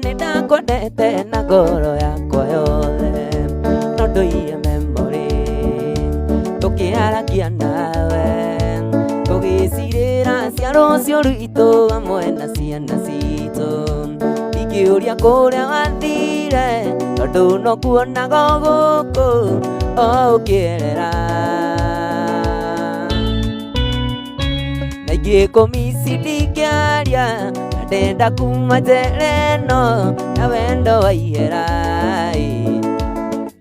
nĩndakũendete na ngoro yakwa yothe, no ndũire memory tũkĩaragia nawe, tũgĩcirĩra cia rũciũ rwitũ hamwe na ciana citũ, ingĩũria kũrĩa wathire tondũ no kuonaga gũkũ o ũkĩerera, na ingĩkũmici ndingĩaria ndenda kuma njera ĩno na wendo wa ihera.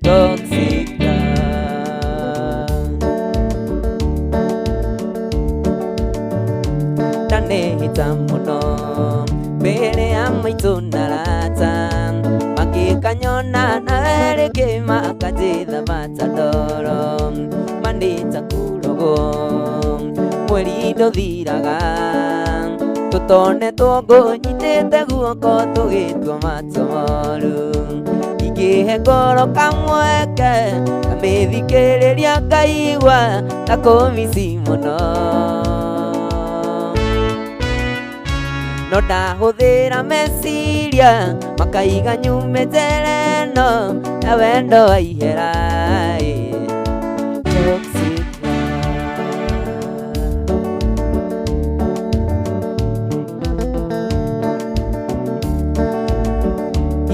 Toxic ndanĩhĩta mũno mbere ya maitũ na arata, makĩkanyona na rĩngĩ makanjĩtha matandoro, manĩta kũrogwo mweri ndũthiraga, tũtonetwo ngũnyitĩte guoko tũgĩtua matomoru, ingĩhe ngoro kamweke kamĩthikĩrĩria ngaigua ta kũmici mũno, no ndahũthĩra meciria makaiga nyume njera ĩno na wendo wa ihera.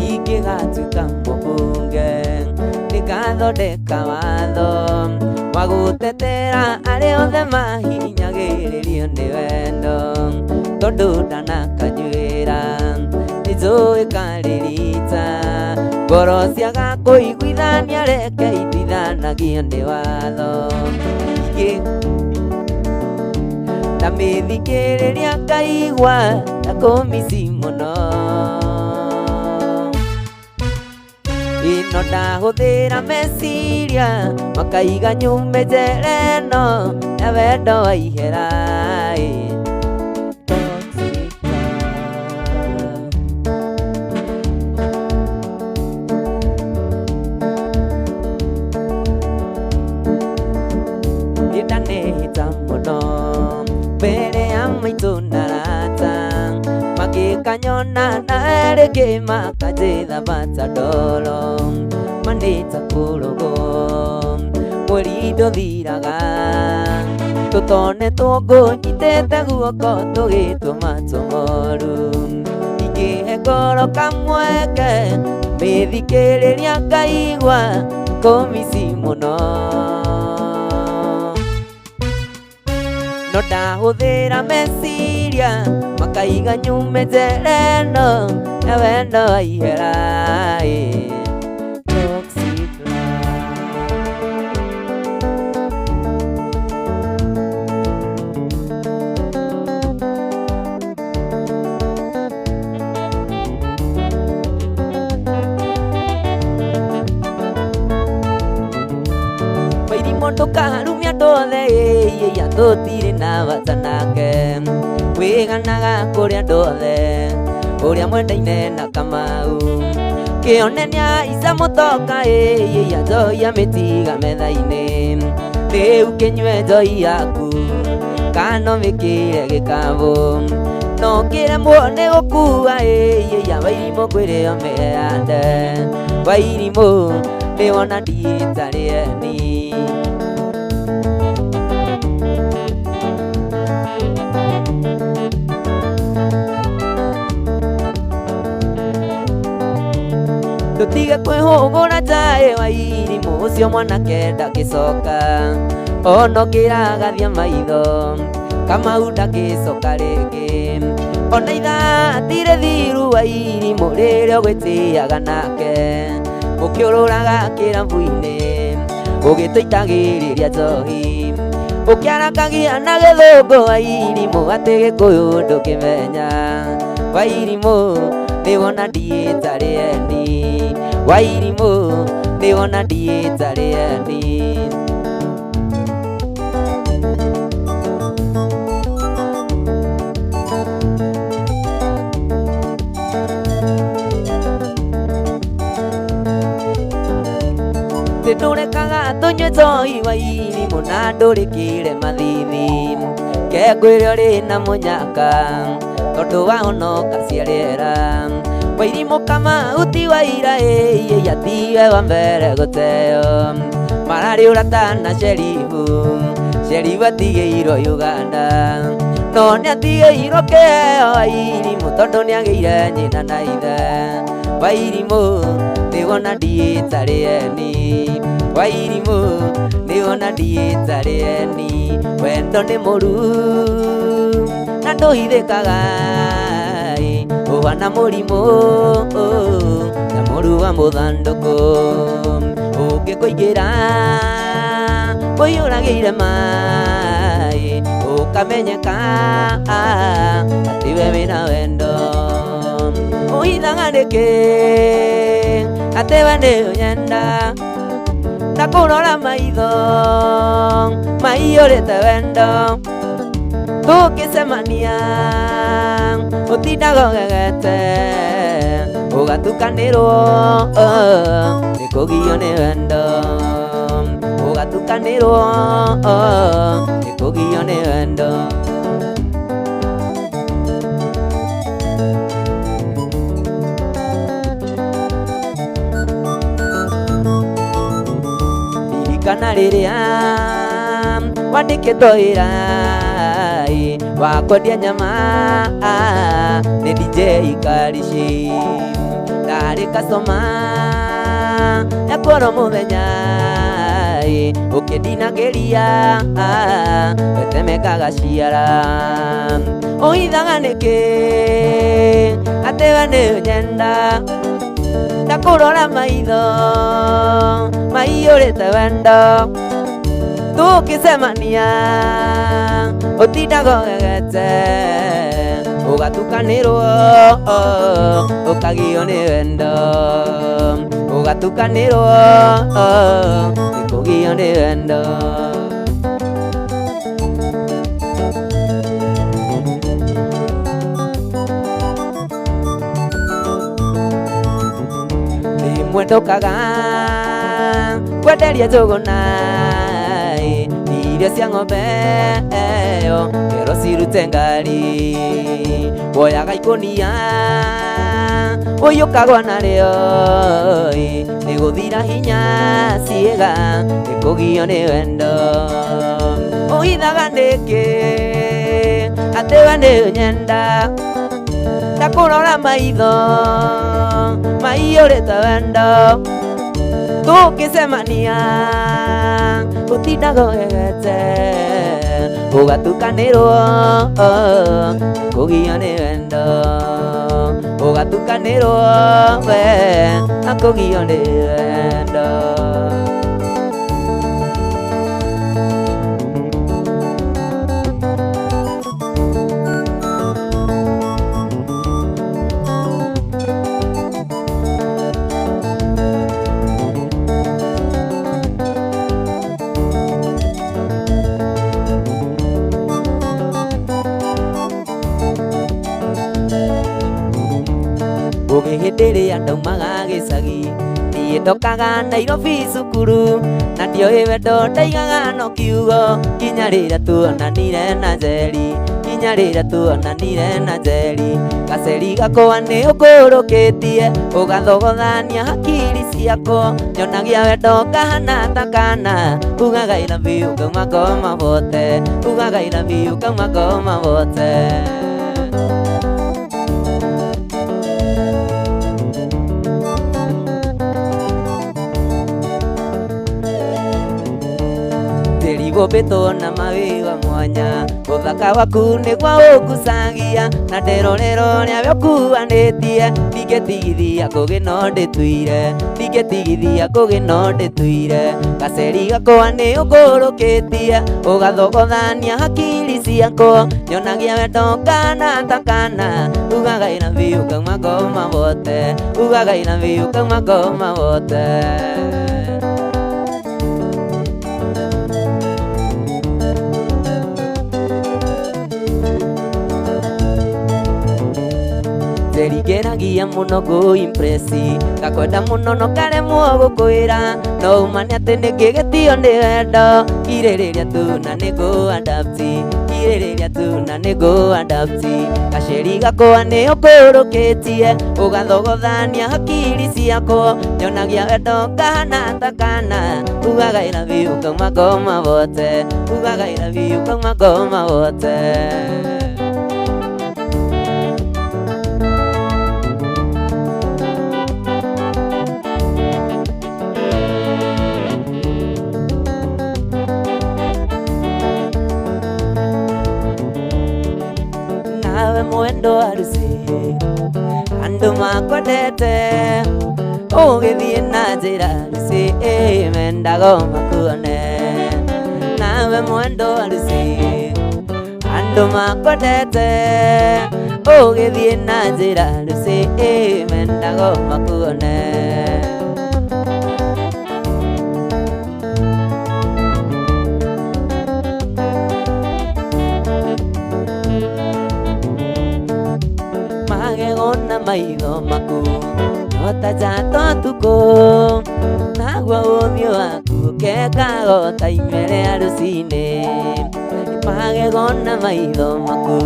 Ingĩgatuĩka mũbunge nĩngathondeka watho wa gũtetera arĩa othe mahinyagĩrĩrio nĩ wendo, tondũ ndanakanyuĩra nĩnjũĩ karĩrita, ngoro ciaga kũiguithania reke ituithanagio nĩ watho, ndamĩthikĩrĩria ngaigua ta kũmici mũno, ĩno ndahũthĩra meciria makaiga nyume njera ĩno na wendo wa ihera. Nĩndanĩhĩta mũno mbere ya maitũ na arata, makĩkanyona na rĩngĩ makanjĩtha matandoro, manĩta kũrogwo mweri ndũthiraga, tũtonetwo ngũnyitĩte guoko tũgĩtua matomoru, ingĩhe ngoro kamweke mĩthikĩrĩria ngaigua kũmici mũno, no ndahũthĩra meciria makaiga nyume njera ĩno na wendo wa ihera. Toxic mairimũ ndũkarumia andũ othe ĩya tũtirĩ na bata nake, wĩganaga kũrĩ andũ othe ũrĩa mwendaine na Kamau, kĩonania ica mũtoka ĩya njohi ya mĩtiga metha-inĩ, rĩu kĩnyue njohi yaku kana ũmĩkĩre gĩkabũ, no kĩremwo nĩ gũkua ĩya Wairimũ ngwĩrĩo mĩande, Wairimũ nĩwona ndiĩtarĩeni, tũtige kwĩhũgũra njaĩ Wairimũ ũcio mwanake ndagĩcoka, ono kĩragathia maitho Kamau ndagĩcoka rĩngĩ, ona ithaa tirĩ thiru Wairimũ rĩrĩa ũgwĩtĩaga nake, ũkĩũrũraga kĩrabu-inĩ ũgĩtũitagĩrĩria njohi, ũkĩarakagia na gĩthũngũ Wairimũ atĩ Gĩkũyũ ndũkĩmenya, Wairimũ nĩwona ndiĩtarĩeni, Wairimũ nĩwona ndiĩtarĩeni. Ndũrekaga tũnyue njohi Wairimũ na ndũrĩkĩre mathithi, ke ngwĩre ũrĩ na mũnyaka tondũ wahonoka cia rĩera, Wairimu kama uti wa ira yatiwe wa mbere guteo marari uratana Sherifu atigeirwo Uganda no niatigeirwo keo Wairimu tondu niageire nyina na ithe Wairimu niwona ndiitari eni Wairimu niwona ndiitari eni wendo ni muru na nduhithikaga uhana murimu na muru wa muthanduku ungikuingira uyuragiire mai ukamenyeka atiwe wina wendo uhithaga niki atiwe ni unyenda na kurora maitho maiyurite wendo tukicemania utindaga ugegete ugatukanirwo nikugio ni wendo ugatukanirwo nikugio ni wendo ririkana riria wandikitwo wira wa kwendia nyama ni DJ Karishi ndari kasoma yakoro muthenya ukindinagiria wetemekaga ciara uhithaga niki atiwe ni unyenda ndakurora maitho maiyurite wendo tukicemania utindaga ugegete ugatukanirwo ukagio ni wendo ugatukanirwo nikugio ni wendo rimwe ndukaga kwenderia njuguna irio cia ng'ombe kero cirute ngari woyaga ikunia uyukagwa narĩo nĩgũthira hinya ciĩga nĩkũgio nĩ wendo ũhithaga nĩkĩ atĩ we nĩ nyenda ndakũrora maitho maiyũrĩte wendo tukicemania utindaga ugegete ugatukanirwo kugio ni wendo ugatukanirwo we akugio ni wendo hĩndĩ ndaumaga gĩcagi niĩ ndokaga Nairobi cukuru na ndioĩ wendo ndaigaga no kiugo kinya rĩrĩa tuonanire na Njeri kinya rĩrĩa tuonanire na Njeri gaceri gakwa nĩ ũkũrũkĩtie ũgathogothania hakiri ciakwa nyonagia wendo ngahana ta kana ugaga I love you kauma ngoma bote ugaga I love you kauma ngoma bote Ngũmbĩtwo na mawĩra mwanya ũthaka waku nĩguo ũngucagia na nderorero rĩawe ũkuanĩtie ndingĩtigithia ngũgĩ no ndĩtuire ndingĩtigithia ngũgĩ no ndĩtuire gaceri gakwa nĩ ũkũrũkĩtie ũgathogothania hakiri ciakwa nyonagia wendo ngana ta kana ugaga I love you kauma ngoma bote ugaga I love you kauma ngoma bote Njeri ngeragia muno kuimpressi gakwenda muno no karemwo gukwira no umane ati ningigitio ni wendo iririria tu na niguadapti iririria tu na niguadapti gaceri gakwa ni ukurukitie ugathogothania hakiri ciakwa nyonagia wendo ngahana takana ugaga I love you kauma ngoma wote ugaga I love you kauma ngoma wote nawe mwendo harusi andu makwendete ugithie na njira harusi mendaga makuone nawe mwendo harusi andu makwendete ugithie na njira harusi mendaga makuone magegona maitho maku notajato tuko nagwa uthio waku kekagota imere harusi-ini magegona maitho maku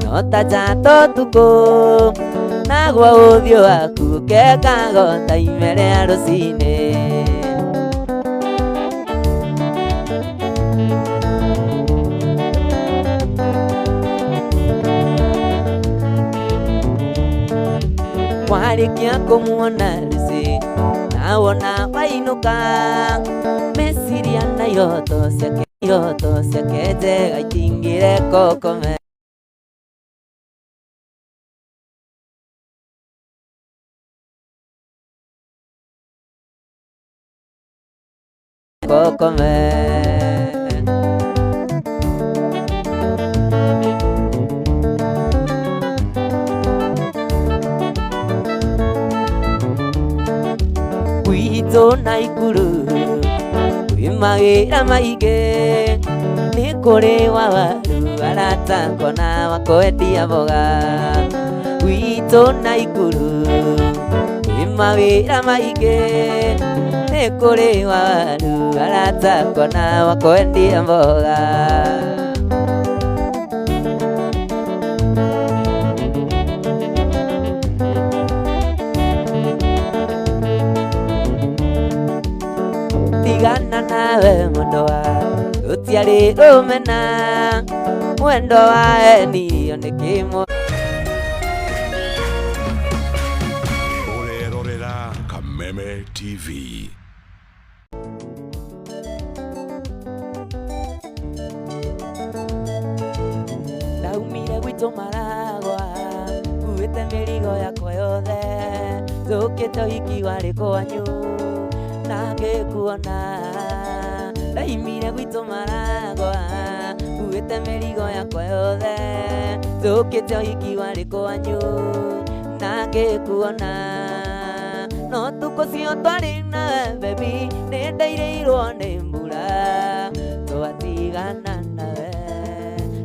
notajato tuko nagwa uthio waku kekagota imere harusi-ini warikia kumuona harusi nawona wainuka meciria na iroto ciake njega itingire kokome gwitũ Naikuru wimagira maingĩ nĩ kũrĩ wa waru arata kona wa kwendia mboga gwitũ Naikuru wimagira maingĩ nĩ kũrĩ wa waru arata kona wa kwendia mboga tigana nawe mwendo wa gutiari rumena mwendo wa enirio ni kimo urerorera Kameme TV ndaumire gwitu Maragwa kuite mirigo yakwa yothe njukite uhiki wari kwanyu nangikuona ndaimire gwitu Maragwa kuite mirigo yakwa yothe njukite uhiki wari kwanyu nangikuona no tukucio twari nawe baby ni ndairirwo ni mbura twatigana nawe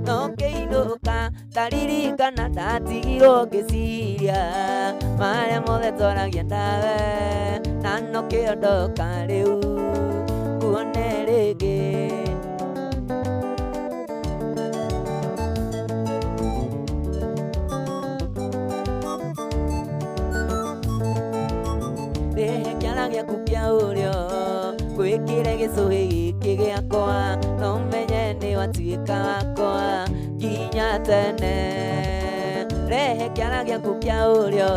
no kiinuka ndaririkana ndatigirwo ngiciria maria mothe twaragia nawe na no kiondoka riu kuone ringi rihe kiara giaku kia urio gwikire gicuhi giki giakwa no menye ni watuika wakwa nginya tene rehe kiara giaku kia urio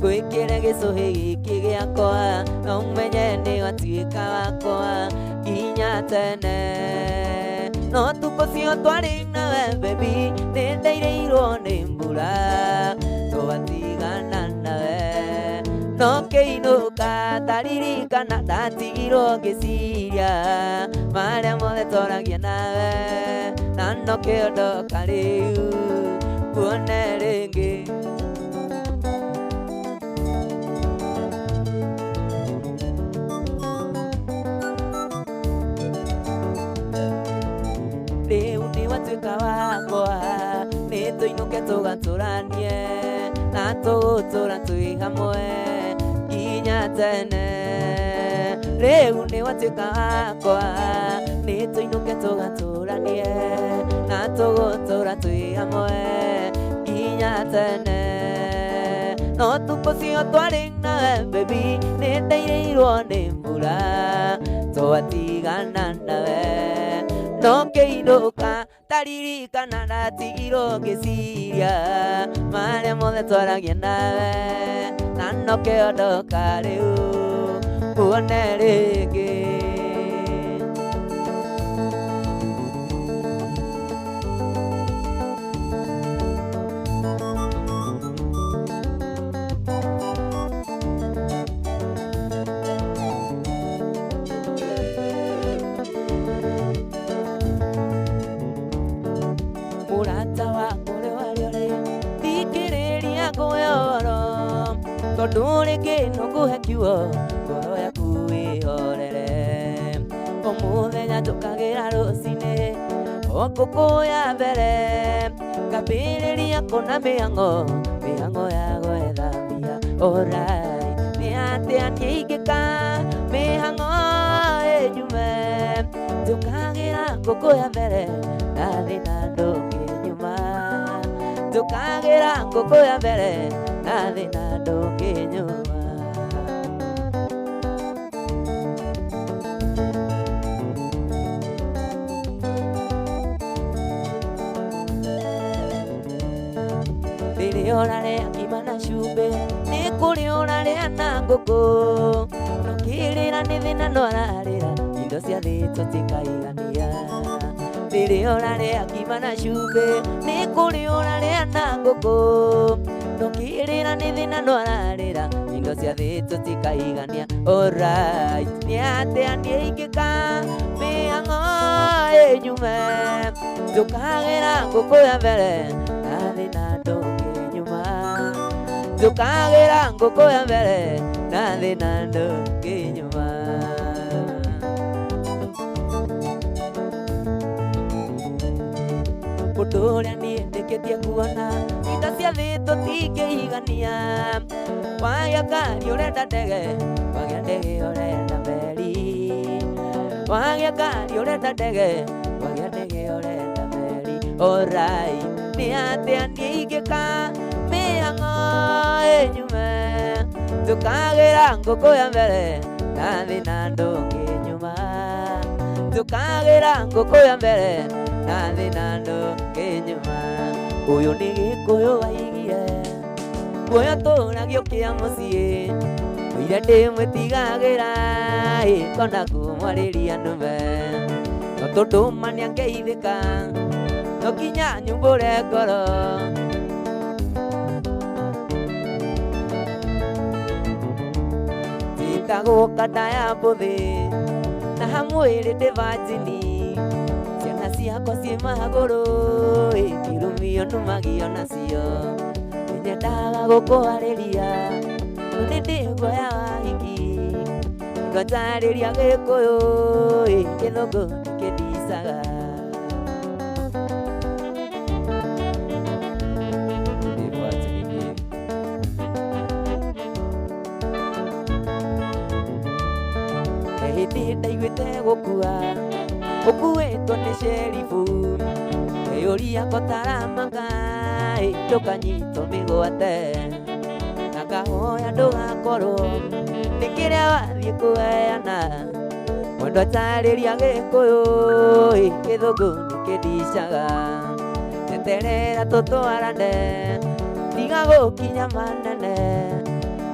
gwikire gicuhi giki giakwa no menye ni watuika wakwa nginya tene no tukucio twari nawe baby ni ndairirwo ni mbura twatigana nawe no kiinuka ndaririkana ndatigirwo ngiciria maria mothe twaragia nawe na no kiondoka riu kuone ringi riu ni watuika wakwa ni tuinuke tugaturanie na na tũgũtũra twĩ hamwe nginya tene. Rĩu nĩ watuĩka wakwa, nĩ tũinũke tũgatũranie, na tũgũtũra twĩ hamwe nginya tene. No tukũ cio twarĩ nawe baby, nĩ ndairĩirwo nĩ mbura twatigana nawe. No ngĩinũka ndaririkana ndatigirwo ngĩciria marĩa mothe twaragia nawe, na no kĩondoka rĩu muone rĩngĩ. Mũrata wakwa ũrĩa warĩ ũrĩ thikĩrĩria ngũyoro, tondũ rĩngĩ no ngũhe kiugo ngoro yaku ĩhorere. O mũthenya njũkagĩra rũcinĩ o ngũkũ ya mbere, ngambĩrĩria kuona mĩhang'o ya gwetha mbia. Alright, nĩ atĩa niĩ ingĩka mĩhang'o ĩnyume, njũkagĩra ngũkũ ya mbere nathĩ na ndũngĩnyuma, njũkagĩra ngũkũ ya mbere nathĩ na ndũngĩnyuma. Rĩrĩa ũrarĩa ngima na cumbĩ, nĩ kũrĩa ũrarĩa na ngũkũ, no kĩrĩra nĩ thĩna no ararĩra indo cia thĩ tũtikaigania. Rĩrĩa ũrarĩa ngima na cumbĩ, nĩ kũrĩa ũrarĩa na ngũkũ, no kĩrĩra nĩ thĩna no ararĩra indo cia thĩ tũtikaigania. Alright, nĩ atĩa niĩ ingĩka mĩhang'o ĩnyume, njũkagĩra ngũkũ ya mbere nathĩ na ndũngĩnyuma, njũkagĩra ngũkũ ya mbere nathĩ na ndũngĩnyuma. Ũndũ ũrĩa niĩ ndĩkĩtie kuona indo cia thĩ tũtingĩigania, wagĩa ngari ũrenda ndege, wagĩa ndege ũrenda meri, wagĩa ngari ũrenda ndege, wagĩa ndege ũrenda meri. Alright, nĩ atĩa niĩ ingĩka mĩhang'o ĩnyume, njũkagĩra ngũkũ ya mbere nathĩ na ndũngĩnyuma, njũkagĩra ngũkũ ya mbere nathĩ na ndũngĩnyuma. Ũyũ nĩ Gĩkũyũ waigie, guoya tũragio kĩa mũciĩ, ũire ndĩmwĩtigagĩra kona kumwarĩria nũme, no tũndũma nĩangeithĩka, no nginya nyumbũre ngoro. Njĩtagwo kanda ya mbũthĩ na hamwĩrĩ ndĩ vanjini, ciana ciakwa ciĩ magũrũ kĩrumio numagio nacio. Nĩnyendaga gũkũarĩria no nĩ ndĩ guoya wa hiki, ndarĩria Gĩkũyũ Gĩthũngũ nĩkĩndicaga. Hĩndĩ ndaiguĩte gũkua ũkuĩtwo nĩ ceribu, ĩyũria kotaramaka ndũkanyitwo mĩgwate, na ngahoya ndũgakorwo nĩ kĩrĩa wathiĩ kũheana, mwendwa tarĩria Gĩkũyũ Gĩthũngũ nĩkĩndicaga. Njeterera tũtwarane tiga gũkinya manene,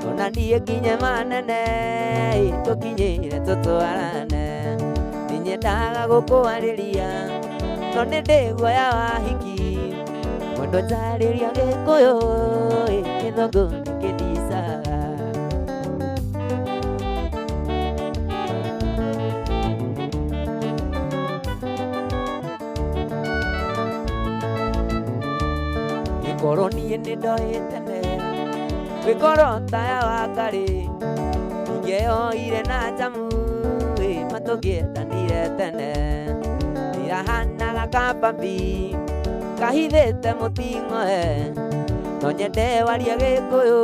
ona niĩ nginye manene tũkinyĩre tũtwarane. Nĩnyendaga gũkũarĩria no nĩ ndĩ guoya wa hiki, mwendwa tarĩria Gĩkũyũ Gĩthũngũ nĩkĩndicaga. Ngĩkorwo niĩ nĩndoĩ tene gwĩkorwo taya wa Ngarĩ, ingĩoire na njamu matũngĩendanire tene, nĩrahanaga kambabi kahithĩte mũting'oe, no nyende waria Gĩkũyũ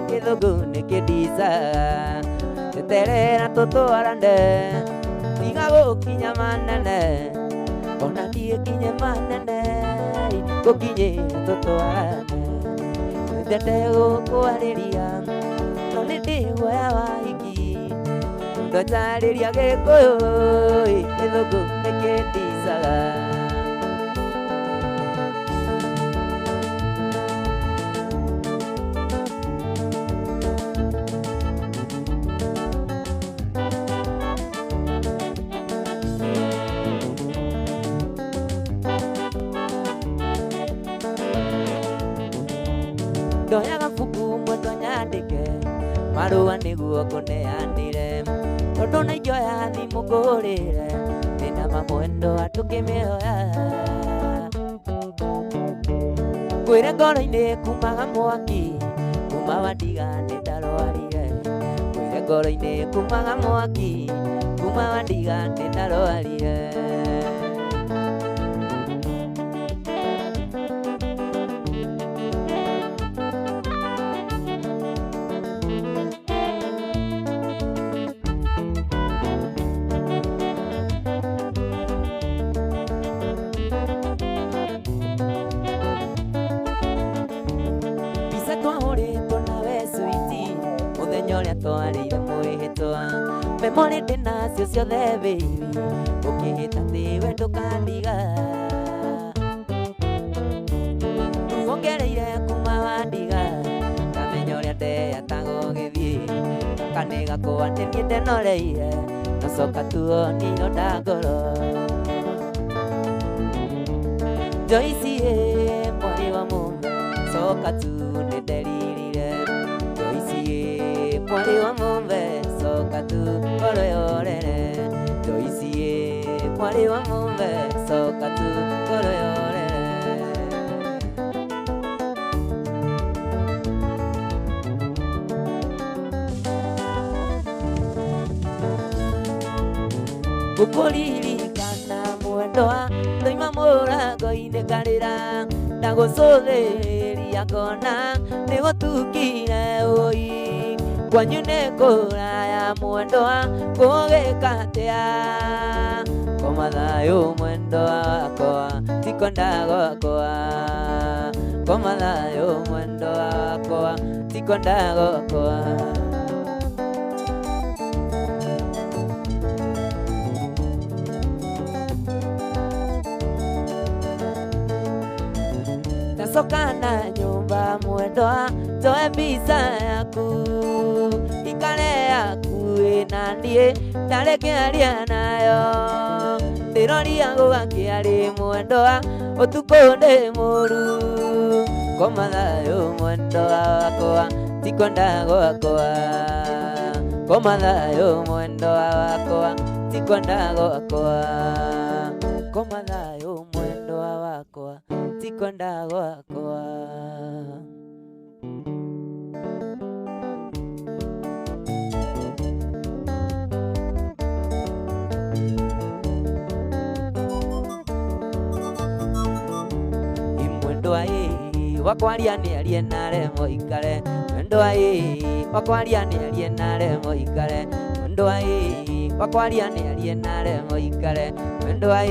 Gĩthũngũ nĩkĩndicaga teterera tũtwarane tiga gũkinya manene ona niĩ nginye manene gũkinyĩra tũtwarane nyendete gũkwarĩria no nĩndĩ guoya wa hiki ndarĩria Gĩkũyũ Gĩthũngũ nĩkĩndicaga ndoya gabuku mwendwa nyandĩke marũa nĩguo ngũneanĩre tondũ nĩingĩoya thimũ ngũhũrĩre ndĩna mamwendwa tũkĩmĩoya ngwĩre ngoro-inĩ kumaga mwaki kuma wandiga nĩndarwarire ngwĩre ngoro-inĩ kumaga mwaki kuma wandiga nĩndarwarire twarĩire mwĩhĩtwa memory ndĩnacio ciothe baby ũkĩhĩta thĩ we ndũkandiga wongereire kuma wandiga kamenya ũrĩa ndeyatagwo gĩthiĩ kanĩ gakũa nĩ niĩ ndenoreire nacoka tuonirwo ndangoro Joyce mwarĩ wa mũmwe coka tu nĩnderirire Joyce mwarĩ wa mũmwe coka tu ngoro yorere Joyce mwarĩ wa mũmwe coka tu ngoro yorere gũkũririkana mwendwa ndoima mũrango-inĩ ngarĩra ndagũcũthĩrĩria ngona nĩgũtukire ũi kwanyu nĩ kũraya mwendwa kũgĩka atĩa koma thayũ mwendwa wakwa tikwenda gwakwa koma thayũ mwendwa wakwa tikwenda gwakwa Soka na nyumba mwendwa toe mbica yaku ikare yaku ĩna niĩ ndarekĩaria nayo ndĩroria gũgakĩarĩ mwendwa ũtukũ ndĩ mũru koma thayũ mwendwa wakwa tikwenda gwakwa koma thayũ mwendwa wakwa tikwenda gwakwa koma thayũ mwendwa wakwa tikwenda gwakwa mwendwa wakwaria nĩarie naremo ikare mwendwa wakwaria nĩarie naremo ikare mwendwa wakwaria nĩarie naremo ikare mwendwa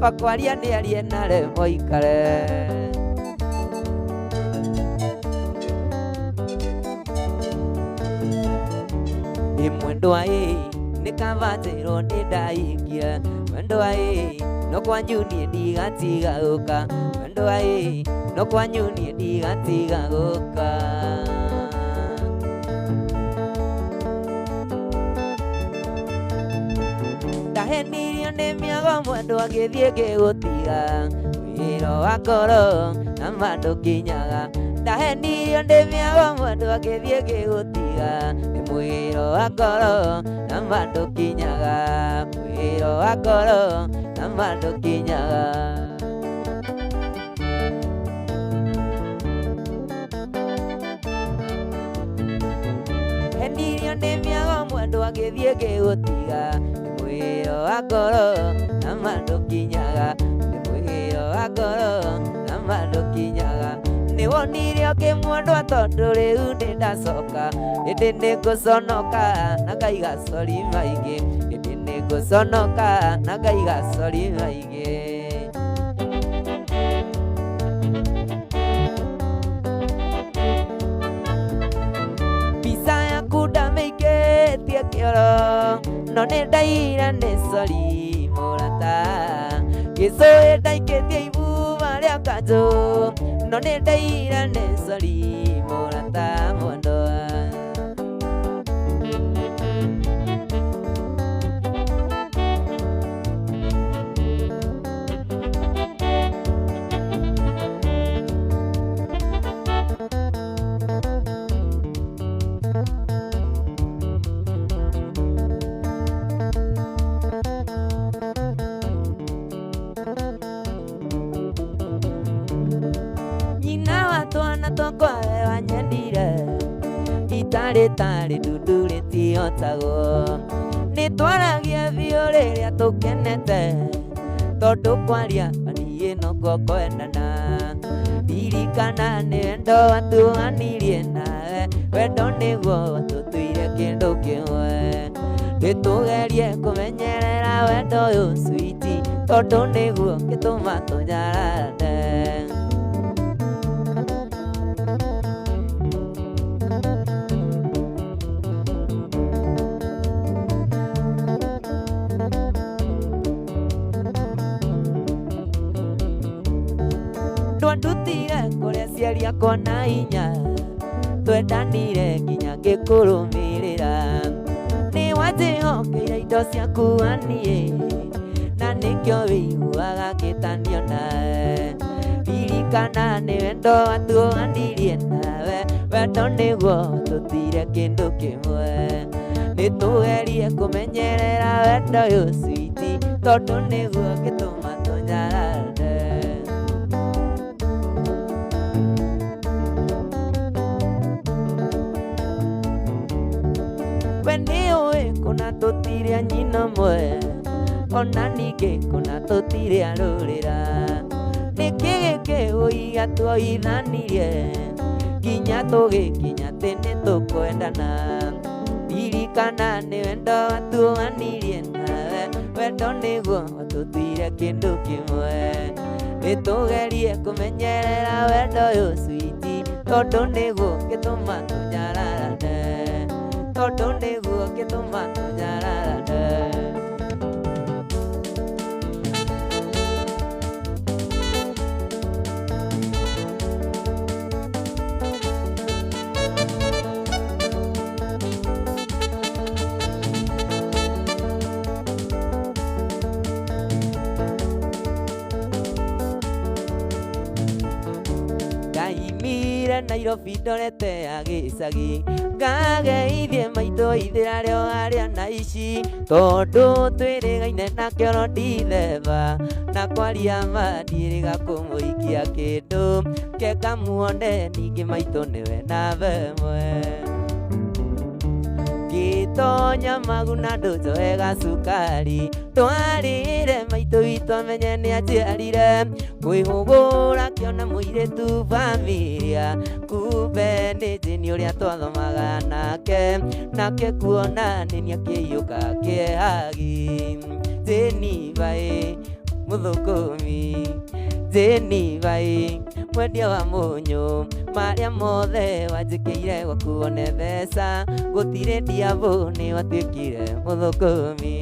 wakwaria nĩarie naremo ikare mwendwa nĩkabatĩrwo nĩndaikia mwendwa no kwanyu niĩ ndigatiga gũka mwendwa no kwanyu niĩ ndigatiga gũka ndahenirio nĩ mĩago mwendwa ngĩthiĩ ngĩgũtiga wĩra wa ngoro na mandũkinyaga ndahenirio nĩ mĩago mwendwa ngĩthiĩ ngĩgũtiga nĩ mwĩro wa ngoro na mandũkinyaga mwĩro wa ngoro na mandũkinyaga henirio nĩ mĩago mwendwa ngĩthiĩ ngĩgũtiga nĩ mwĩro wa ngoro na mandũkinyaga nĩ mwĩro wa ngoro na mandũkinyaga Ni wonire okimwondwa tondu riu ndindacoka indi niguconoka na ngaiga cori maingĩ indi niguconoka na ngaiga cori maingĩ. Mbica yaku ndamĩikĩtie kĩoro no nĩ ndaira nĩ cori mũrata, gĩcũĩ ndaikĩtie ibuba rĩa kanjũ no nĩ ndaira nĩ cori mũrata mwendwa. Tokwawe wanyendire itarĩ ndundu rĩtiotagwo, nĩtwaragia biũ rĩrĩa tũkenete tondũ kwaria niĩ noko kwendana. Ririkana nĩ wendo watuanirie nawe, wendo nĩguo watũtuire kĩndũ kĩmwe. Nĩtũgerie kũmenyerera wendo ũyũ switi tondũ nĩguo gĩtũma tũnyararane. Ndutire kũrĩa ciari akwa na hinya, twendanire nginya ngĩkũrũmĩrĩra. Nĩ wanjĩhokeire indo ciaku aniĩ na nĩkĩo wĩiguaga ngĩtanio nawe. Ririkana nĩ wendo watuanirie nawe, wendo nĩguo tũtire kĩndũ kĩmwe. Nĩtũgerie kũmenyerera wendo ũyũ switi tondũ nĩguo gĩtũma tũnyararane. We nĩũĩ kũna tũtirĩ anyina mwe, ona ningĩ kũna tũtirĩ arũrĩra. Nĩkĩ gĩkĩ ũiga tuoithanirie nginya tũgĩkinya atĩ nĩtũkwendana. Ririkana nĩ wendo watuanirie nawe, wendo nĩguo watũtuire kĩndũ kĩmwe. Nĩtũgerie kũmenyerera wendo ũyũ switi tondũ nĩguo gĩtũma tũnyararane, tondũ nĩguo gĩtũma tũnyararane. Ndaimire Nairobi ndorete ya gĩcagi, ngageithie maitũ ithĩra rĩo harĩa na ici tondũ twĩrĩgaine na kĩoro ndithemba na kwaria ma ndirĩga kũmũikia kĩndũ keka muone ningĩ maitũ nĩwe na vemwe. Ngĩtonya Maguna ndũnjohega cukari twarĩire maitũ witũ amenye nĩanjiarire, kwĩhũgũra kĩona mũirĩtu familia kumbe nĩ njĩni ũrĩa twathomaga nake kuonanĩnia kĩiyũka kĩehagi. Njĩni baĩ mũthũkũmi, njĩni baĩ mwendia wa mũnyũ, marĩa mothe wanjĩkĩire gwakuone mbeca gũtirĩ ndiabũ nĩ watuĩkire mũthũkũmi.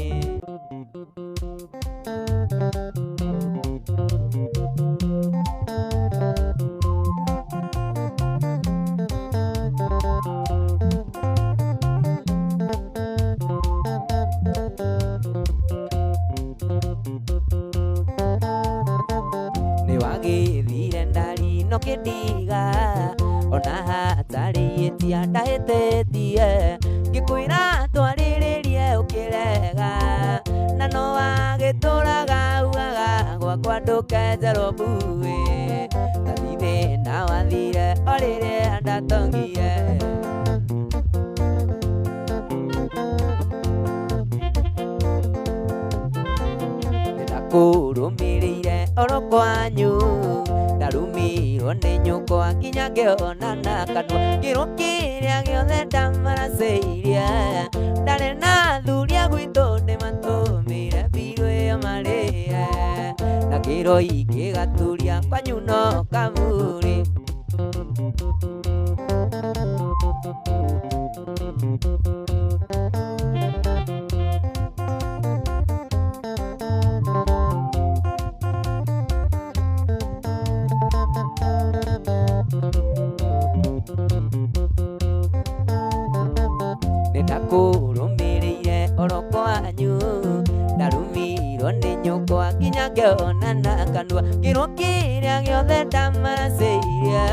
Nĩwagĩthire ndari no kĩndiga ona hatarĩtie ndahĩtĩtie, ngĩkwĩra twarĩrĩrie ũkĩrega na no wagĩtũraga ugaga gwakwa ndũkenjerwo mbuĩ. Tathi thĩna wathire o rĩrĩa ndatongire, ndakũrũmĩrĩire oro kwanyu ndarumirwo nĩ nyũkwa nginya ngĩona na kanua kĩrũ kĩrĩa gĩothe ndamaracĩirie ndarĩ na thuria gwitũ ndĩmatũmĩre mbirũ ĩyo marĩe na kĩroi kĩgaturia kwanyu no kamuri ndakurũmĩrĩire oro kwanyu ndarumirwo nĩ nyũkwa nginya ngĩona na kanua kĩrũ kĩrĩa gĩothe ndamaracĩirie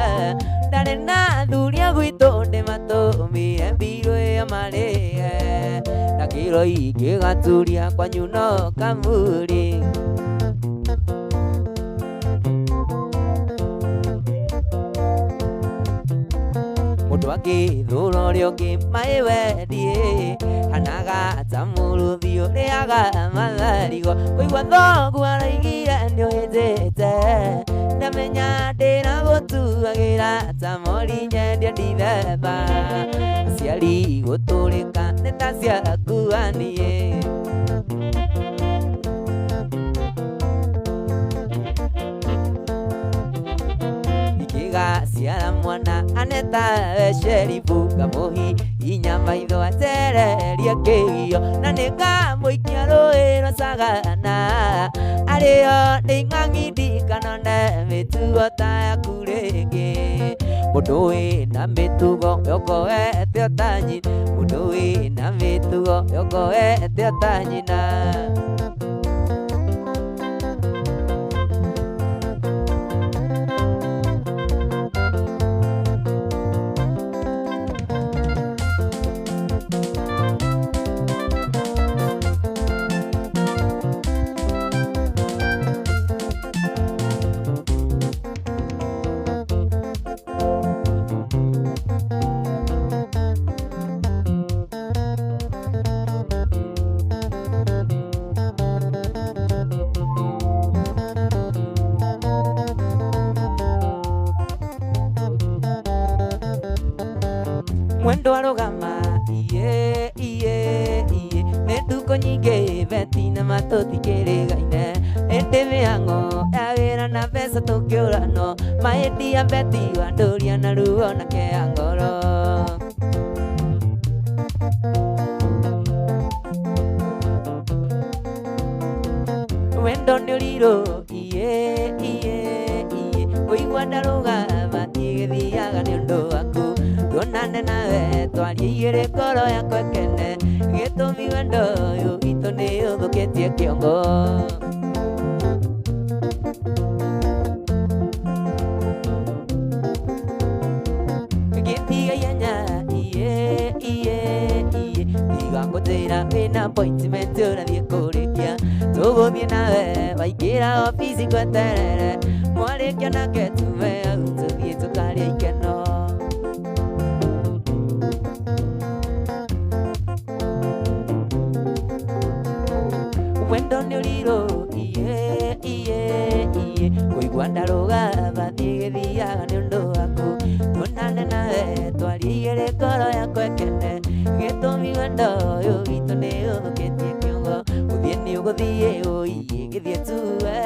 ndarĩ na thuria gwitũ ndĩmatũmĩre mbirũ ĩyo marĩe na kĩroi kĩgaturia kwanyu no kamuri mũndũ angĩthũra ũrĩa ũngĩ maĩ wendie hanaga ta mũrũthi ũrĩaga matharigo kũigua thoguo araigire nĩũhĩnjĩte ndamenya ndĩna gũtuagĩra ta mori nyendie ndithemba aciari gũtũrĩka nĩ ta ciakuaniĩ ciara mwana anetawe sherifu kamuhi inya maitho atererie kĩgio na nĩngamũikia rũĩ rwa Sagana arĩo ndĩng'ang'i ndikanone mĩtugo ta yaku rĩngĩ mũndũ wĩna mĩtugo yokoete o ta nyina mũndũ wĩna mĩtugo yokoete o ta nyina mwendo arũgama iye iye iye nĩ nduko nyingĩ beti na matũthikĩrĩgaine ĩndĩ mĩhang'o ya wĩra na mbeca tũkĩũrano maendia beti wandũria na ruo na kĩa ngoro wendo nĩ ũrirũ iye iye iye kũigua ndarũgama igĩthiaga nĩ ũndũ waku tuonane nawe twarie igĩrĩ ngoro yakwa ĩkene gĩtũmi wendo ũyũ witũ nĩ ũthũkĩtie kĩongo gĩtiga ihenya iye iye iye tiga ngũtĩra wĩna appointment ũrathiĩ kũrĩkia tũgũthiĩ nawe waingĩra obici ngweterere mwarĩkia nake tume hau tũthiĩ tũkaria ikeno wendo nĩ ũrirũ iye iye iye kũigua ndarũgama igĩthiaga nĩ ũndũ waku tuonane nawe twarie igĩrĩ ngoro yakwa ĩkene gĩtũmi wendo ũyũ witũ nĩ ũthũkĩtie kĩongo gũthiĩ nĩ ũgũthiĩ ũiye gĩthiĩ tuwe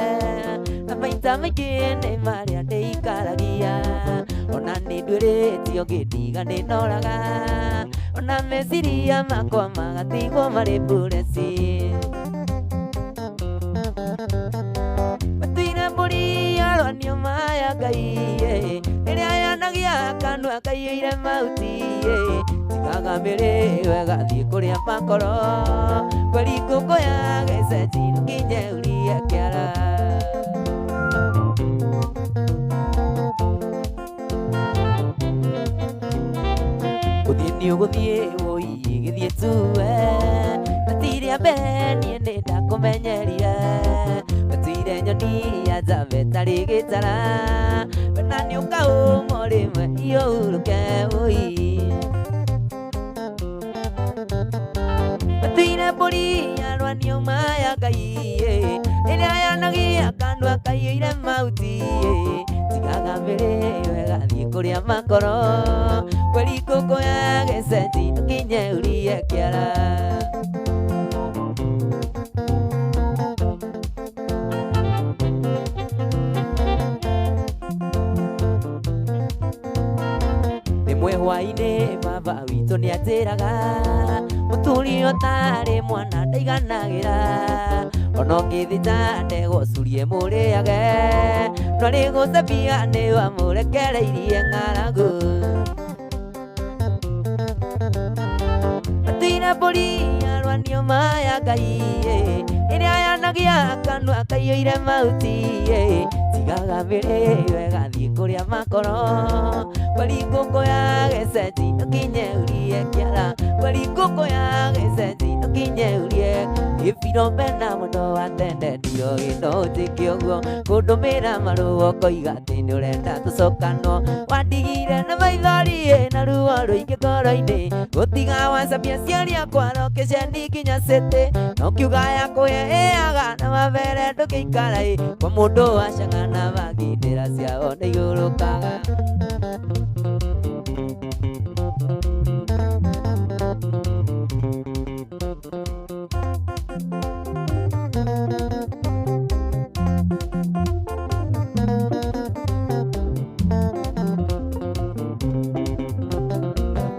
na maita maingĩ nĩ marĩa ndĩikaragia ona nĩ nduĩrĩtio ngĩndiga nĩnoraga ona meciria makwa magatigwo marĩ buresi nio maya Ngai ĩrĩa yanagia kanua kaiyĩire mahuti tikaga mĩrĩ wega thiĩ kũrĩa makoro kweri ngũkũ ya gĩcenji nginye urie kĩara gũthiĩ nĩ ũgũthiĩ ũiye gĩthiĩ tuwe matirĩa mbere niĩ nĩ ndakũmenyeria matire nyoni aja vetarĩ gĩtara na nĩ ũkaũmwo rĩmwe iũrũke ũi matire mbũri yarwa niuma ya Ngai ĩrĩa yanagia kanua kaiyĩire mahuti tigaga mĩrĩyo ĩgathiĩ kũrĩa makoro kweri ngũkũ ya gĩcenji tũkinye urie kĩara rĩmwe hwainĩ baba witũ nĩanjĩraga mũturi ũtarĩ mwana ndaiganagĩra ona ũngĩthĩnja ndegwa ũcurie mũrĩage no rĩgũcambia nĩ wamũrekereirie ng'aragu atĩra mbũri yarwanio maya Ngai ĩrĩa yanagia kanua kaiyũire mahuti tigaga mĩrĩyo ĩgathiĩ kũrĩa makoro kweri ngũkũ ya gĩcenji tũkinye urie kĩara kweri ngũkũ ya gĩcenji tũkinye urie Philomena mũno wa tene ndio gĩthoji kĩoguo kũndũmĩra marũa ũkoiga atĩ nĩũrenda tũcokanwo wandigire na maithori na ruo rũingĩ ngoro-inĩ gũtiga wacambia ciari akwa no kĩceni nginya cĩtĩ no kiuga ya kũheaga na mabere ndũgĩikara kwa mũndũ wacang'ana bagindĩra ciao nĩigũrũkaga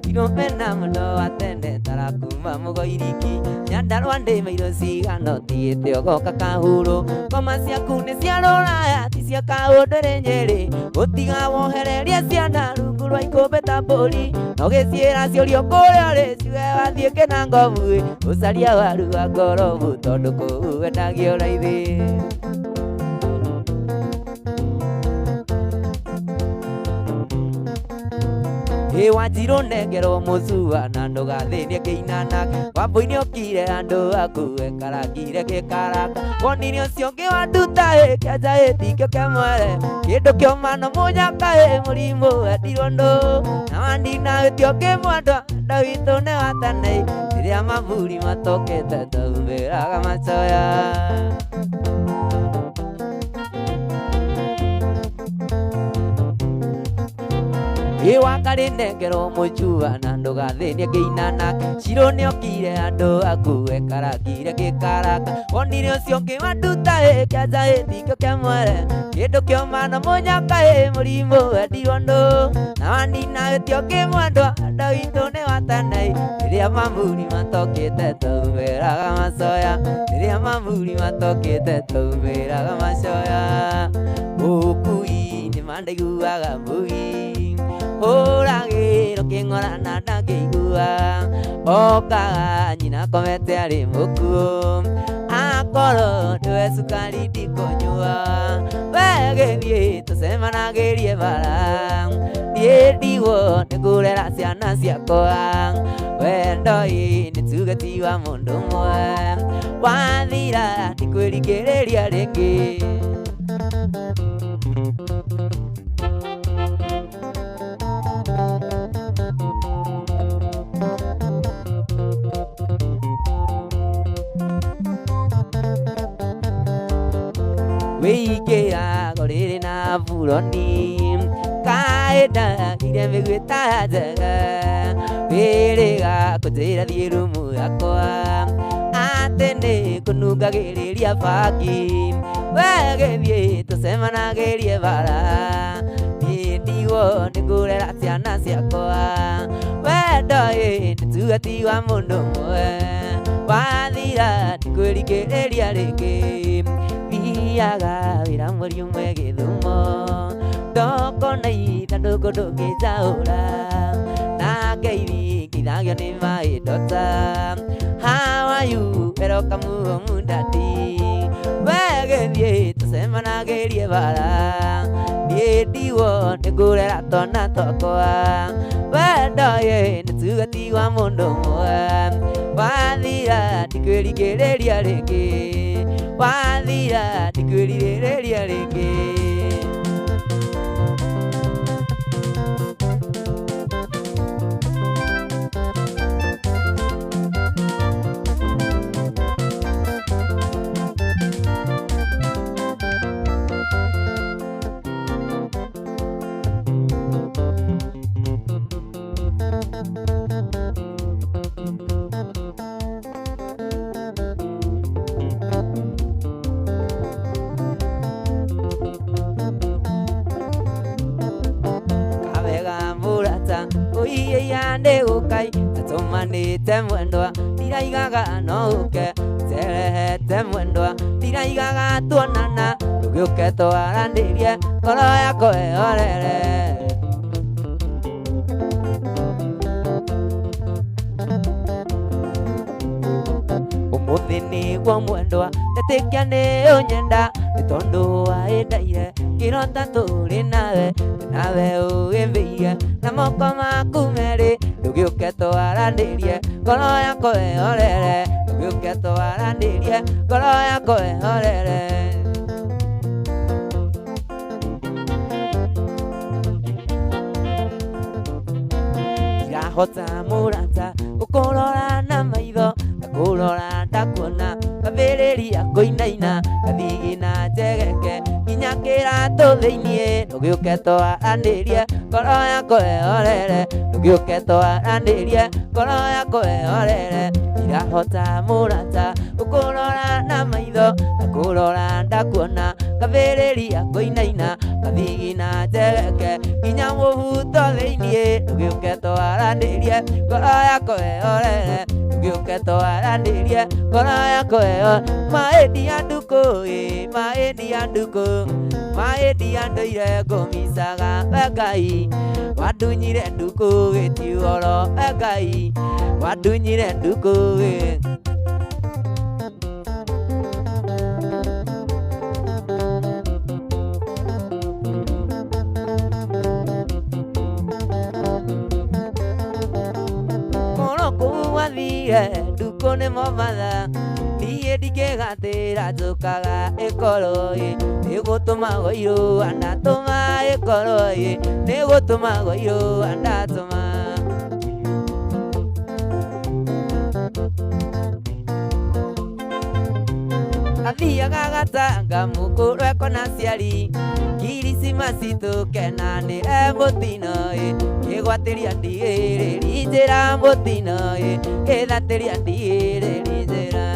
Philomena mũno wa tene tarakuma mũgoiriki nyandarũa ndĩ mairo cigano thiĩte ũgoka kahuro ngoma ciaku nĩ cia rũraya ti cia kaũndũrĩ Nyeri gũtiga wohereria ciana rungu rwa ikũmbĩ ta mbũri no gĩciĩra ciũrio kũrĩa ũrĩ ciuge wathiĩ Kĩnangobu ũcaria waru wa ngorobu tondũ kũu wendagio raithi Wanjirũ nengerwo mũcua na ndũgathĩnie Kĩinana Wambũi nĩokire andũ aku ekarangire gĩkaranga wonire ũcio ũngĩ wa nduta kĩanja tikĩo kĩa mwere kĩndũ kĩoma na mũnyaka mũrimũ wendirwo ndũ na wandina wĩtio kĩmwendwa enda witũ nĩ wa tene rĩrĩa mamuri matokete taumĩraga macoya Wakarĩ nengerwo mũcua na ndũgathĩnie Kĩinana Shirũ nĩokire andũ aku ekarangire gĩkaranga wonire ũcio ũngĩ wa nduta kĩanja tikĩo kĩa mwere kĩndũ kĩoma na mũnyaka mũrimũ wendirwo ndũ na wanina wĩtio kĩmwendwa enda witũ nĩ wa tene rĩrĩa mamuri matokete taumĩraga macoya rĩrĩa mamuri matokete taumĩraga macoya ũkui nĩ mandaiguaga mũgi Ũragĩrwo kĩng'ora na ndangĩigua okaga nyina komete arĩ mũkuũ akorwo ndũwe cukari ndikũnyua we gĩthiĩ tũcemanagĩrie bara niĩ ndigwo nĩ kũrera ciana ciakwa wendo nĩ tuge ti wa mũndũ ũmwe wathira ndikwĩrigĩrĩria rĩngĩ Wĩingĩra rĩrĩ na buroni kaenda ire mĩgwĩta njega wĩrĩga kũnjĩra thiĩ rumu yakwa atĩ nĩ kũnungagĩrĩria bangi we gĩthiĩ tũcemanagĩrie bara niĩ ndigwo nĩ kũrera ciana ciakwa wendo nĩ tuge ti wa mũndũ ũmwe wathira ndikwĩrigĩrĩria rĩngĩ thiaga wĩra mweri ũmwe Gĩthumo ndokona ithandũkũ ndũngĩnjaũra na ngeithi ngithagio nĩ maĩndota how are you welcome home daddy we gĩthiĩ tũcemanagĩrie bara niĩ ndigwo nĩ kũrera twana twakwa wendo nĩ tuge ti wa mũndũ ũmwe wathira ndikwĩrigĩrĩria rĩngĩ wathira ndikwĩrigĩrĩria rĩngĩ wanite mwendwa ndiraigaga no uke cerehete mwendwa ndiraigaga tuonana ndũgĩũke twaranĩrie ngoro yakwa ĩhorere ũmũthĩ nĩguo mwendwa ndetĩkia nĩ ũnyenda nĩ tondũ wahĩndaire kĩrota tũrĩ nawe ũgĩmbĩire na moko maku merĩ ndũgĩũke twaranĩrie ngoro yakwa ĩhorere ndũgĩũke twaranĩrie ngoro yakwa ĩhorere ndirahota mũrata gũkũrora na maitho kũrora ndakuona ngambĩrĩria kũinaina ngathigina njegeke nginya kĩratũ thĩiniĩ ndũgĩũke twaranĩrie ngoro yakwa ĩhorere ndũgĩũke twaranĩrie ngoro yakwa ĩhorere ndirahota mũrata gũkũrora na maitho kũrora ndakuona ngambĩrĩria kũinaina ngathigina njegeke nginya mũbuto thĩiniĩ ndũgĩũke twaranĩrie ngoro yakwa ĩhorere ndũgĩũke twaranĩrie ngoro yakwa mahĩndĩ ya ndukũ mahĩndĩ ya ndukũ mahĩndĩ ya ndũire ngũmicaga we Ngai wandunyire ndukũ gĩtiũhoro we Ngai wandunyire ndukũ ndukũ nĩ momatha niĩ ndingĩgatĩra njũkaga ĩkorwo nĩgũtũmagwo irũa ndatũma ĩkorwo nĩgũtũmagwo irũa ndatũma athiaga gatanga mũkũrũ ekona ciari kirisimasi tũkenanĩre mũtino kĩgwatĩria ndigĩrĩri njĩra mũtino gĩthatĩria ndigĩrĩri njĩra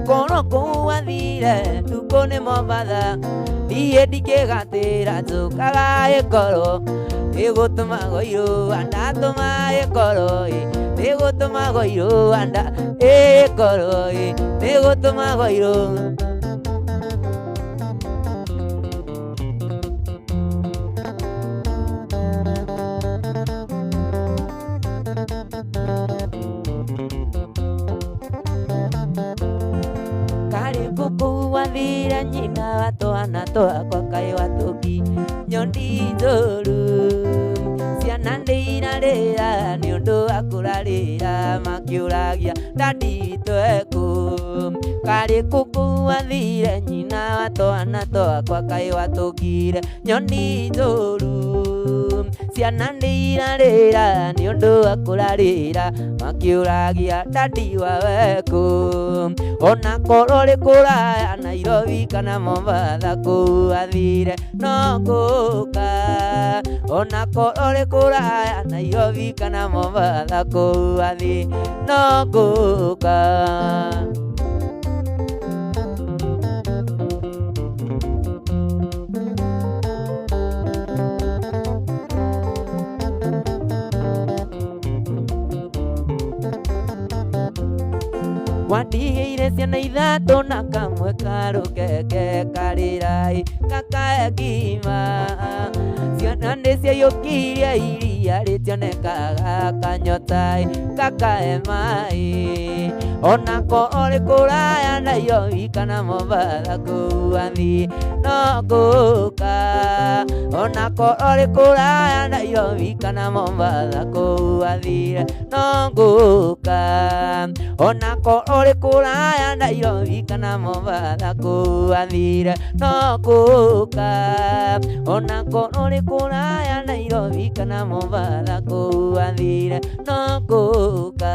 kũrũ kũu athire ndukũ nĩ momatha niĩ ndingĩgatĩra njũkaga ĩkorwo nĩgũtũmagwo irũa ndatũma ĩkorwo nĩgũtũmagwo irũa ĩkorwo nĩgũtũmagwo irũa karĩ ngũkũ wathire nyina wa twana twakwa kaĩ watũki nyondi njũru ciana nĩirarĩra nĩũndũ wa kũrarĩra makĩũragia ndandi tweku karĩ ngũkũ wathire nyina wa twana twakwa kaĩ watũkire nyondi njũru ciana nĩirarĩra nĩũndũ wa kũrarĩra makĩũragia ndandi wa weku ona korwo rĩ kũraya Nairobi kana Mombasa kũu athire no ngũka ona korwo rĩ kũraya Nairobi kana Mombasa kũu athire no ngũka wandigĩire ciana ithatũ na kamwe ka rũkenge karĩrai gakae ngima ciana nĩciaiyũkirie iria rĩtionekaga kanyota gakae maĩ ona korwo rĩ kũraya Nairobi kana Mombasa kũu athire no ngũka ona korwo rĩ kũraya Nairobi kana Mombasa kũu athire no ngũka ona korwo rĩ kũraya Nairobi kana Mombasa kũu athire no ngũka ona korwo rĩ kũraya Nairobi kana Mombasa kũu athire no ngũka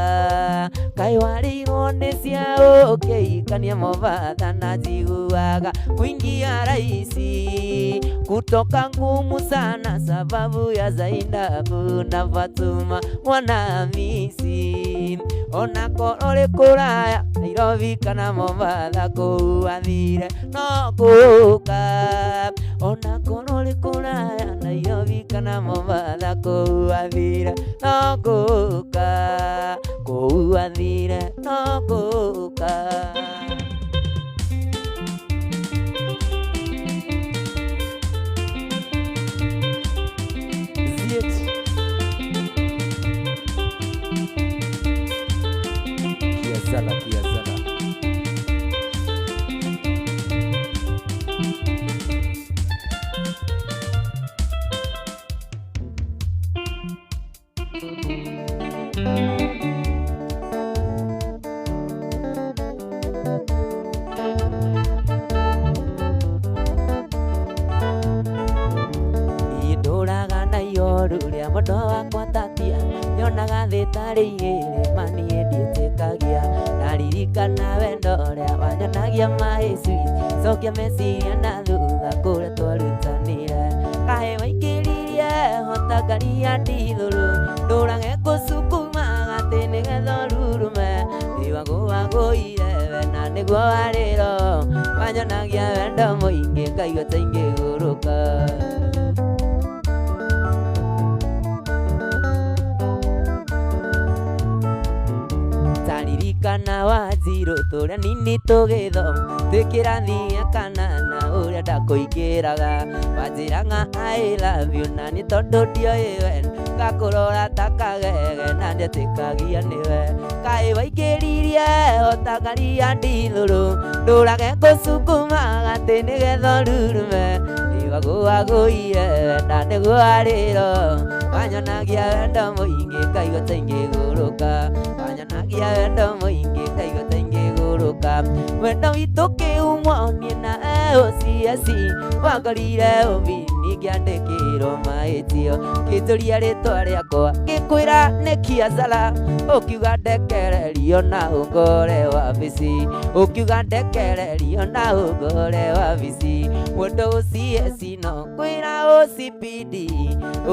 kaĩ warirwo nĩ cia ũkĩikania Mombasa na njiguaga kuingia rahisi kutoka ngumu sana sababu ya Zainabu na Fatuma Mwana Hamisi Nairobi ona korore kuraya Nairobi kana Mombasa kuathire no guka ona korore kuraya Nairobi kana Mombasa kuathire no guka kuathire no guka. Kiazala Iduraga na yoru ria mondo wakwa tatia nyonaga thĩ tarĩ igĩrĩ mani ndiĩtĩkagia ndaririkana wendo ũrĩa wanyonagia my sweet cokia meciria na thutha kũrĩa twarutanire kaĩ waingĩririe hota ngaria ndithũrũ ndũrage ngũcukuma gatĩ nĩgetha ũrurume ndiwagũwagũire we na nĩguo warĩro wanyonagia wendo mũingĩ ngaigua ta ingĩgũrũka. Taririkana Wanjiru tũrĩa nini tũgĩthoma twĩ kĩrathi gĩa kanana ũrĩa ndakũingĩraga wanjĩraga I love you na nĩ tondũ ndioĩ we ngakũrora ta kagege na ndietĩkagia nĩwe kaĩ waingĩririe hota ngaria ndithũrũ ndũrage ngũcukuma gatĩ nĩgetha ũrurume ndiwagũwagũire na nĩguo warĩro wanyonagia wendo mũingĩ ngaigua ta ingĩgũrũka wanyonagia wendo mũingĩ ngaigua ta ingĩgũrũka wendo witũ kĩhumo niĩ na OCS wangorire ũbi ningĩandĩkĩrwo mahĩtio ngĩtũria rĩtwa rĩakwa ngĩkwĩra nĩ Kiazala ũkiuga ndekererio na ũngore wabici ũkiuga ndekererio na ũngore wabici mũndũ OCS no kwĩra OCPD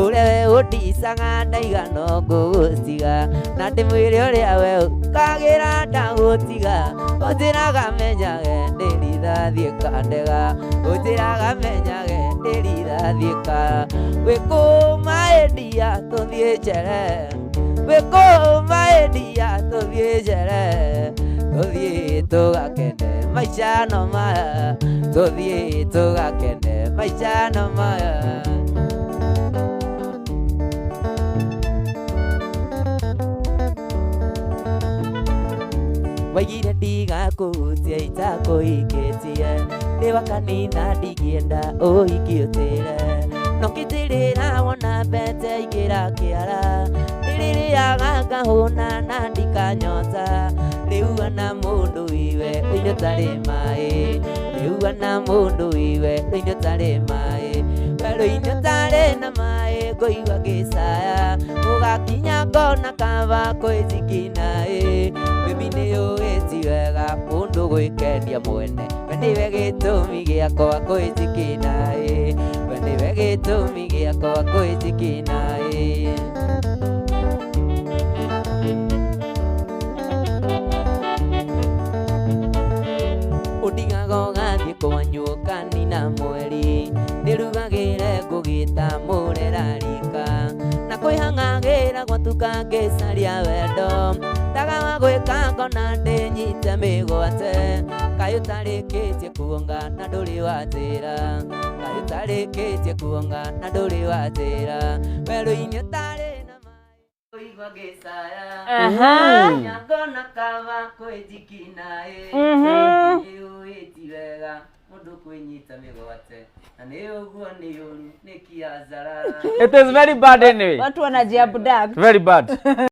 ũrĩa we ũndicaga ndaigana ngũgũtiga na ndĩmwĩre ũrĩa we ũkagĩra ndagũtiga ũnjĩraga menyage ndĩrithathiĩ kandega ũnjĩraga menyage ndĩrithathiĩ ka wĩkũma endia tũthiĩ njere wĩkũma endia tũthiĩ njere tũthiĩ tũgakene maica no maya tũthiĩ tũgakene maica no maya. Waigire ndigakũhutia itakũhingĩtie ndĩ wa kanitha ndingĩenda ũhiki ũtĩre no ngĩtĩrĩra wona mbete ingĩra kĩara ndĩrĩrĩaga ngahũna na ndikanyota rĩu ana mũndũ wiwe ũinĩ ũtarĩ maĩ rĩu ana mũndũ wiwe ũinĩ ũtarĩ maĩ werũ-inĩ ũtarĩ na maĩ ngũigua ngĩcaya ũgakinya ngona kaba kwĩjikinaĩ mimi nĩũgĩti wega mũndũ gwĩkenia mwene we nĩwe gĩtũmi gĩakwa kwĩjikinaĩ we nĩwe gĩtũmi gĩakwa kwĩjikinaĩ. Ũndigaga ũgathiĩ kwanyu kanina mweri ndĩrugagĩre ngũgĩta mũrera rika na kwĩhang'agĩra gwatuka ngĩcaria wendo ndaga wa gwĩka ngona ndĩnyite mĩgwate kaĩ ũtarĩkĩtie kuonga na ndũrĩ wa njĩra kaĩ ũtarĩkĩtie kuonga na ndũrĩ wa njĩra werũ-inĩ ũtarĩ na maĩ kũigua ngĩcaya ngona kaba kwĩjikinaĩ nĩũĩti wega mũndũ kwĩnyita mĩgwate na nĩ ũguo nĩ ũru nĩ Kiazala. It is very bad anyway. Watu wanajiabduct. Very bad.